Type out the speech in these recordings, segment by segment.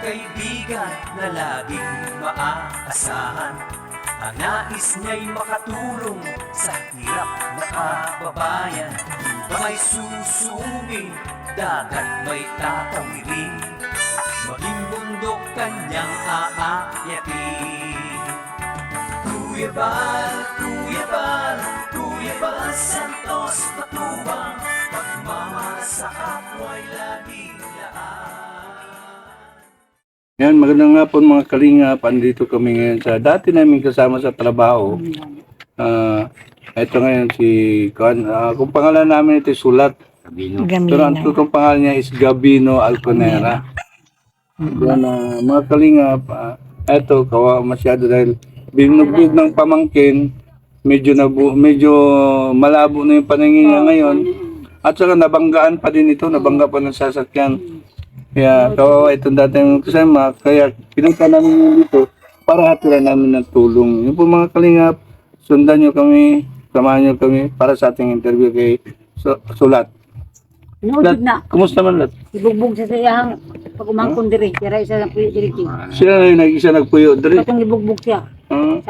kaibigan na laging maaasahan. Ang nais niya'y makatulong sa hirap na kababayan. Iba may susumi, dagat may tatawirin, maging bundok kanyang aayatin. Kuya Bal, Kuya Bal, Kuya Bal Santos Matubang, pagmamahal sa kapwa'y laging laan. Yan, magandang hapon mga kalingap. Andito kami ngayon sa dati namin kasama sa trabaho. Ito ngayon si Kuan. Kung pangalan namin ito Sulat. Pero ang totoong pangalan niya is Gabino Alconera. Yan, mga kalingap. Ito, kawawa masyado dahil binugbog ng pamangkin. Medyo malabo na yung paningin niya ngayon. At saka nabanggaan pa din ito. Nabangga pa ng sasakyan. Kaya kawawa itong dating kasama, kaya pinunta namin yun dito para hatiran namin ng tulong. Yung po mga kalingap, sundan nyo kami, samahan nyo kami para sa ating interview kay Sulat. Lat, na. Kumusta man Lat? Ibugbog sa sayang pag umangkon diri, tira isa lang puyo diri. Sila na yung nag-isa nagpuyo diri. Katong ibugbog siya.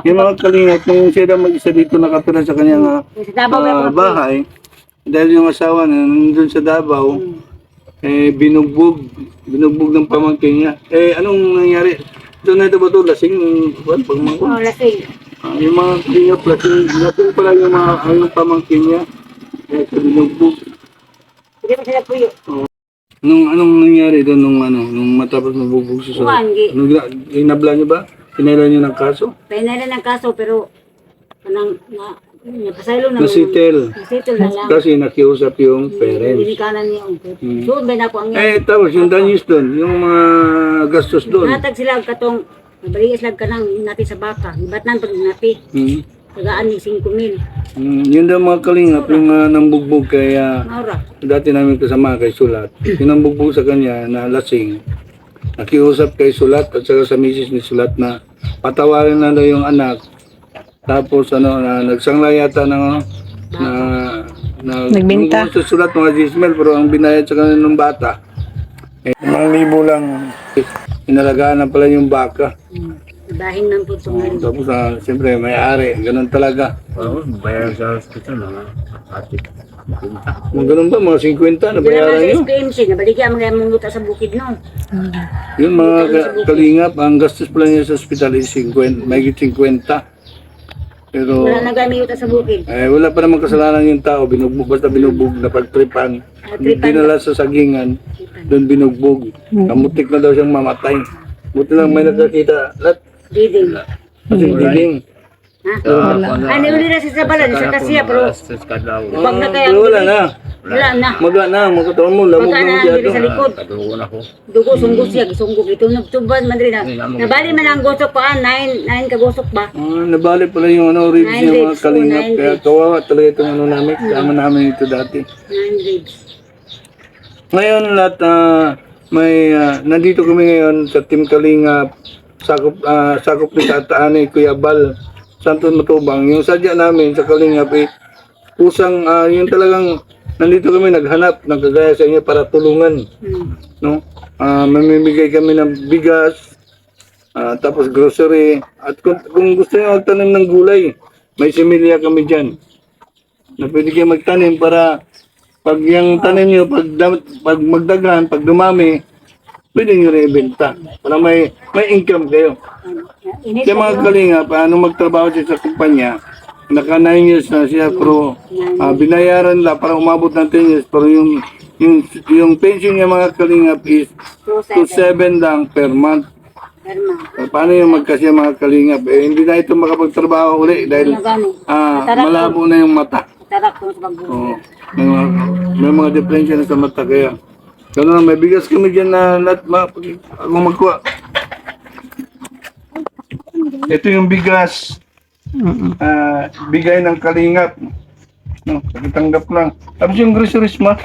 Yung mga kalingap, nung sila mag-isa dito nakatira sa kanyang bahay, dahil yung asawa na nandun sa Davao, binugbog ng pamangkin niya. Anong nangyari? Ito na ito ba ito? Lasing? Pagmangkon? Oh, lasing. Yung mga kalingap, lasing pala yung mga pamangkin niya. Binugbog. Hindi pa sila puyo. Anong nangyari doon nung matapos mabugbog si Sulat? Inabla niyo ba? Pinailan niyo ng kaso? Pinailan ng kaso pero napasaylo na. Nasitel. Nasitel na lang. Kasi nakiusap yung parents. Binikanan niya ang doon ba na ako ang Tapos yung danyos doon, yung mga gastos doon. natag sila katong nabaligas lang ka nang natin sa baka. Ibatnan pag napi. Tagaan ni 5,000. Yun daw mga kalingap, yung nambugbog kaya Maura. dati namin kasama kay Sulat. Yung nambugbog sa kanya na lasing. Nakiusap kay Sulat at saka sa misis ni Sulat na patawarin na daw yung anak. Tapos nagsangla yata nagbenta sa Sulat mga gismel, pero ang binayad sa kanila ng bata 5,000 lang. Inalagaan na pala yung baka. Dahin ng puto nga. Tapos siyempre may-ari, ganun talaga. Bayar sa hospital na ati. Mga ganun ba, mga 50 na bayaran nyo? Sa SPMC, nabaligyan mga mong luta sa bukid no. Yung mga kalingap, ang gastos pala niya sa hospital is 50, may 50. Pero Wala nagamit yuta sa bukid. wala pa namang kasalanan yung tao, binugbog, basta binugbog na pagtripan. Dinala sa sagingan, doon binugbog. Kamutik na daw siyang mamatay. Buti lang may nakakita. Diding. Kasi diling. Ha? Ano uli na sa balan, sa kasiya, pero pag na kaya, Pero wala na. wala na. Magkataon mo, lamog Pagka mo na siya diri sa to. likod. Kadugon ako. Dugo, sunggos siya, gisunggo. Ito nagtubad, madri na. Nabali man ang gosok pa, 9 kagosok ba? Nabalik pala yung ribs Nine niya mga ribs, kalingap. 9 Kaya ribs. kawawa talaga itong namin. Kasama namin ito dati. 9 ribs. Ngayon lahat, nandito kami ngayon sa Team Kalingap. Sakop ni Tataan ni Kuya Bal Santos Matubang. Yung sadya namin sa Kalingap pusang yung talagang nandito kami naghanap ng kagaya sa inyo para tulungan, no? Mamimigay kami ng bigas, tapos grocery, at kung gusto niyo magtanim ng gulay, may similya kami diyan na pwede kayo magtanim para pag yung tanim niyo pag magdagan, pag dumami, pwede nyo rin ibenta para may income kayo. Kaya mga kalinga, paano magtrabaho siya sa kumpanya, naka 9 years na siya, pero binayaran lang para umabot ng 10 years, pero yung pension niya mga kalingap is 2,700 lang per month. Paano yung magkasya mga kalingap? Hindi na ito makapagtrabaho ulit dahil malabo na yung mata. Tarak ko sa pagbuhay. May mga diferensya na sa mata kaya. Ganun, may bigas kami dyan na kung magkuha. Ito yung bigas. Bigay ng kalingap. No, tanggap lang. Tapos yung groceries ma.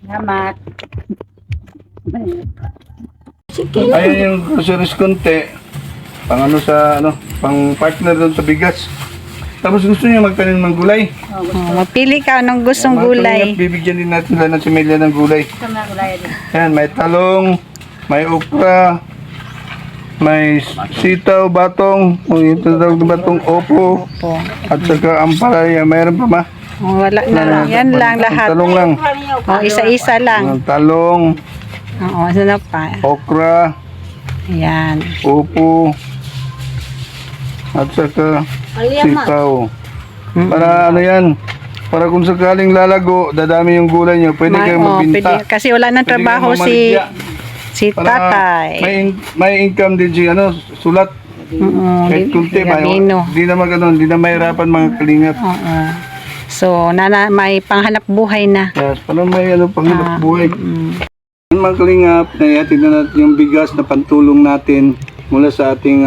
Salamat. Ayun yung groceries konti. Pang pang partner doon sa bigas. Tapos gusto niya magtanim ng gulay. Mapili ka ng gustong Mga gulay. kalingap, bibigyan din natin sila ng similya ng gulay. Sama gulay din. Ayan, may talong, may okra, may sitaw, batong, o yung tinatawag na batong opo, Opo. at saka ampalaya. Mayroon pa ma? Oh, wala na. Yan lang lahat. Talong lang. Oh, isa-isa lang. Talong, Oo, ano na pa. okra, Yan. opo, at saka sitaw. Para ano yan, para kung sakaling lalago, dadami yung gulay nyo, pwede kayong magbinta. Kasi wala nang Pwede trabaho kayong si mamaligya. Para tatay. may income din si sulat. Kahit kunti, Gabino. di na magano, di na mahirapan mga kalingap. Oo. So, may panghanap buhay na. Yes, para may panghanap buhay. Mga kalingap, naihatid na natin yung bigas na pantulong natin mula sa ating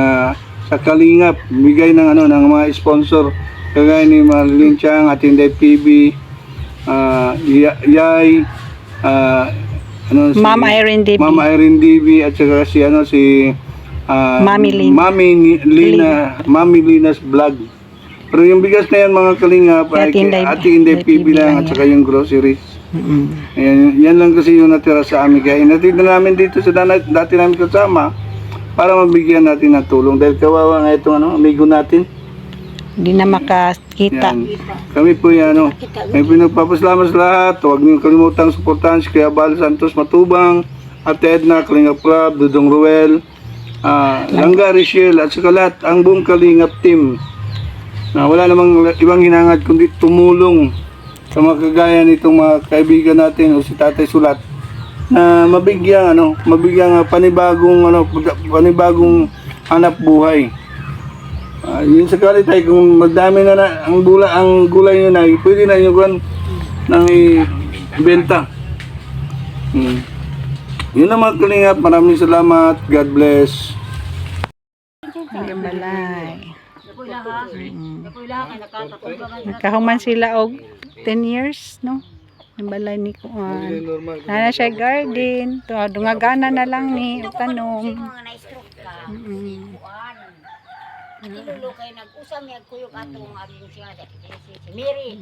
sa kalingap. Bigay ng ng mga sponsor. Kagaya ni Marlene Chang, ating PB, Yay, Ma'am Irene DB. Ma'am Irene DB, at saka si Mami Lin. Mami Lina's vlog. Pero yung bigas na yan mga kalingap ay Ate Inday PB lang at saka yung groceries. Ayan, yan lang kasi yung natira sa amin. Kaya inatid na namin dito sa dati namin kasama para mabigyan natin ng tulong. Dahil kawawa nga itong amigo natin. Hindi na makakita. Yan. Kami po yan, may pinagpapasalamat sa lahat. Huwag niyo kalimutang suportahan si Kuya Bal Santos Matubang, Ate Edna, Kalingap Club, Dudong Ruel, Langga Richelle, at saka lahat, ang buong Kalingap team. Wala namang ibang hinangad kundi tumulong sa mga kagaya nitong mga kaibigan natin o si Tatay Sulat na mabigyan panibagong hanap buhay. Yun sakali tayo kung magdami na ang gulay nyo na pwede na yung nang ibenta. Yun na mga kalingap, maraming salamat, God bless. Hanggang balay. Nagkahuman sila og 10 years, no? Ang balay ni Kuan. Nana siya garden. Dungagana na lang ni tanom. Nakilulo kayo nag-usam niya kuyog atong abing siya si Mary.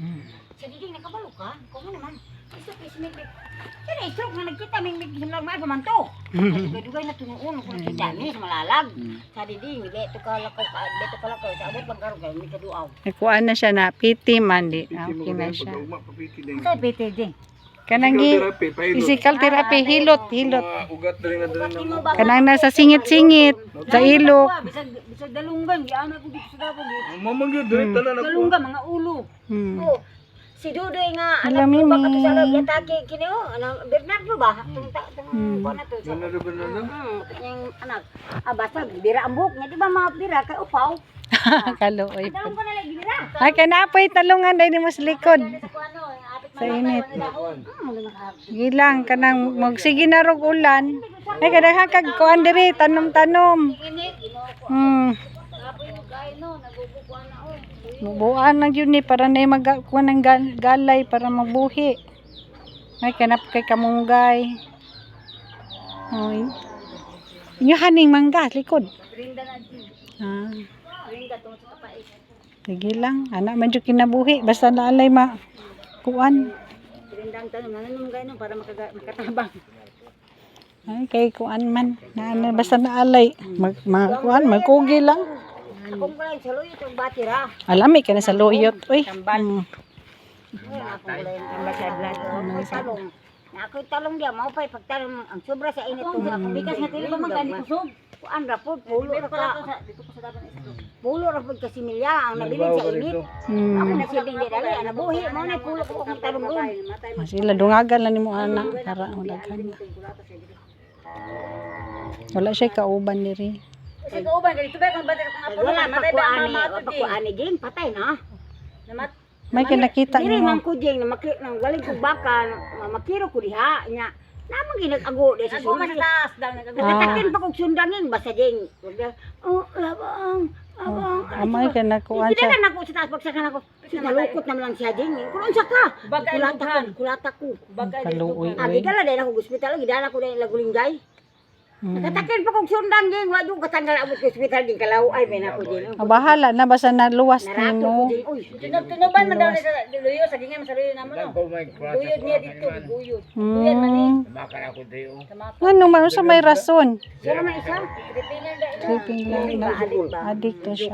Sa diding nakabalo ka? Kung ano naman. Isok Mary. Kaya isok na nagkita may simlag man to. Dugay na tunuon kung kita ni sa malalag. Sa diding beto ka lakaw sa abot bang karon kay mi kaduaw. Kuan na siya na piti man di. Okay na siya. Sa piti din. Kanang physical therapy hilot. Ugat dali na Kanang nasa singit-singit sa ilok. Bisag dalunggan giana ko dito sa Davao. Mamang yun, direct na na. Dalunggan mga ulo. Oh. Si Dudoy nga Hello, anak ko Mimi. baka sa loob yatake kini Bernardo ba? Tung ko na to. Yung anak. Basta bira ang buhok niya, di ba mga bira kay upaw? Kaluoy Dalong po. ko na lang bira. Ay kanapoy talungan dai ni mo sa likod. Sa init. Gilang kanang magsige na rog ulan. Ay kadang kag kuan diri tanom-tanom. Bubuan lang yun para na magkuha ng galay para mabuhi. Ay kanap kay kamunggay. Oy. Inyo haning mangga likod. Sige lang, anak medyo kinabuhi basta naalay kuan. Rindang tanom nananong gayon para makatabang. Ay kay kuan man, basta naalay kuan magkugi lang. Ako mo lang sa luyot yung batira. Alami ka na sa loyot, uy. Ako lang ang basadlan. Talong. Ako talong dia mau pay pagtalong ang sobra sa init tong akong bigas na tili ba magani kusog. Kuan ra pod pulo ra ka. Dito ko sa daban isa. Pulo ra pod kasi milya ang nabilin sa init. Ako na silbing di dali ana buhi mo na pulo ko akong talong ron. Sila dungagan lang nimo anak para ulaghan. Wala siya kauban diri. Kasi kauban ganito ba kung bader ko nga pulo matay ba mama pa ko ani din patay na. Namat May kinakita Dili nimo. man ko jeng na waling ko baka makiro ko diha nya. Namang ginag-ago di sa sunod. Mas daw nagagawa. Pa kog sundangin basta jeng. Labang. Amay ka na kuan Hindi siya. na ako sa taas pagsaka na ko. Malukot naman lang siya jeng. Kung unsa ka? Kulata ko. Kaluoy, Agi uy. gala dahil ako hospital lagi dala ko dahil lagulinggay. Natakin pa kong sundan din, wala doon katanggal abot ko hospital din kalaw ay may nako din. Bahala na basta naluwas Narato ko nimo. din. Uy, tunog-tunoban man daw ni sa luyo sa gingan sa luyo namo no. Guyod niya dito, guyod. Guyod man ni. Makan ako tayo. Ano man sa may rason. Sino man isa? Filipino da ito. Tripping lang na Adik ba? addict na siya.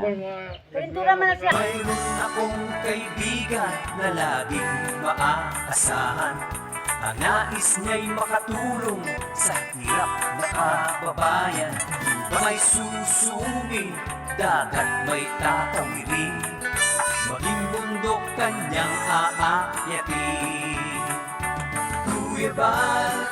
Kalintura man na siya. Mayroon akong kaibigan na laging maaasahan. Ang nais niya'y makatulong sa hirap na kababayan. May susungin, dagat may tatawirin, maging bundok kanyang aayatin. Kuya Bal,